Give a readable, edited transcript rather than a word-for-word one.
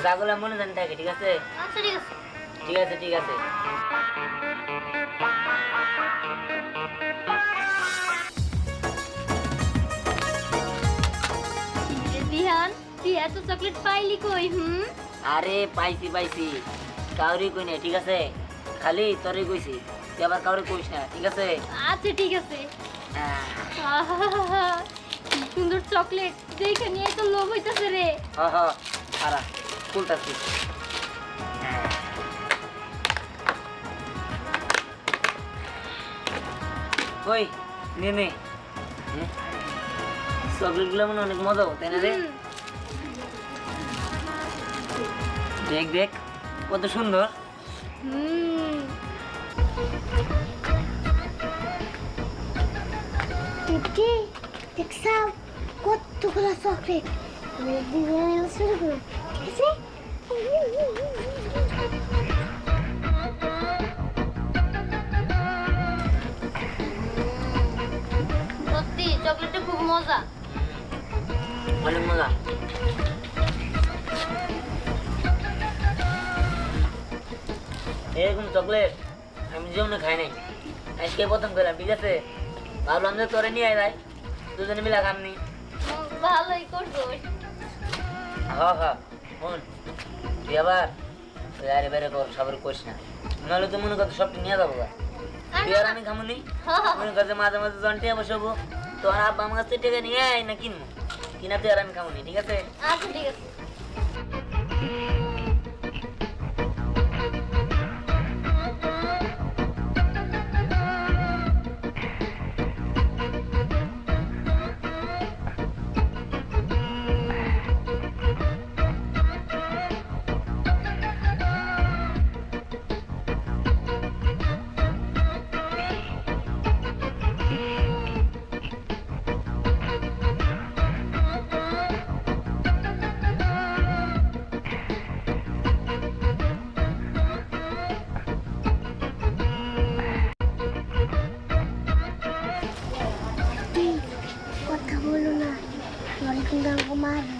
যাগুলো মনে জানি থাকে, ঠিক আছে? আচ্ছা ঠিক আছে। ঠিক আছে, ঠিক আছে। বিহান তুই এত চকলেট পাইলি কই? আরে পাইছি পাইছি, কাউরি কই না, ঠিক আছে? খালি তোরে কইছি, তুই আবার কাউরে কইস না, ঠিক আছে? আচ্ছা ঠিক আছে। হ্যাঁ। আহা, কি সুন্দর চকলেট, দেখে নিয়ে তো লোভ হইতাছে রে। হ হ, খারাপ খুলতাছি। কই নে নে, চকলেটগুলো মনে অনেক মজা, তাই না রে? দেখ দেখ কত সুন্দর। দেখছাও কতগুলো চকলেট, শুরু করো, ঠিক আছে? সত্যি চকলেটটা খুব মজা, অনেক মজা। এরকম চকলেট আমি জীবনে খাই নাই, আজকে প্রথম খেলাম, ঠিক আছে? ভাবলাম যে তোরে নিয়ে যাই, দুজনে মিলে খামনি। ভালোই করছো। হ্যাঁ হ্যাঁ, শোন তুই আবার আরে বেড়ে কর, সবার করিস না, নাহলে তো মনে করতে সবটা নিয়ে যাবো। তুই আর আমি খামুনি, মনে করছে মাঝে মাঝে জন্টে বসবো, তোমার আব্বা আমার কাছে টাকা নিয়ে আয় না কিনবো, কিনা তুই আর আমি খামুনি, ঠিক আছে? আচ্ছা ঠিক আছে। কথা বলো না, নরে কিন্তু আমাকে মারবো।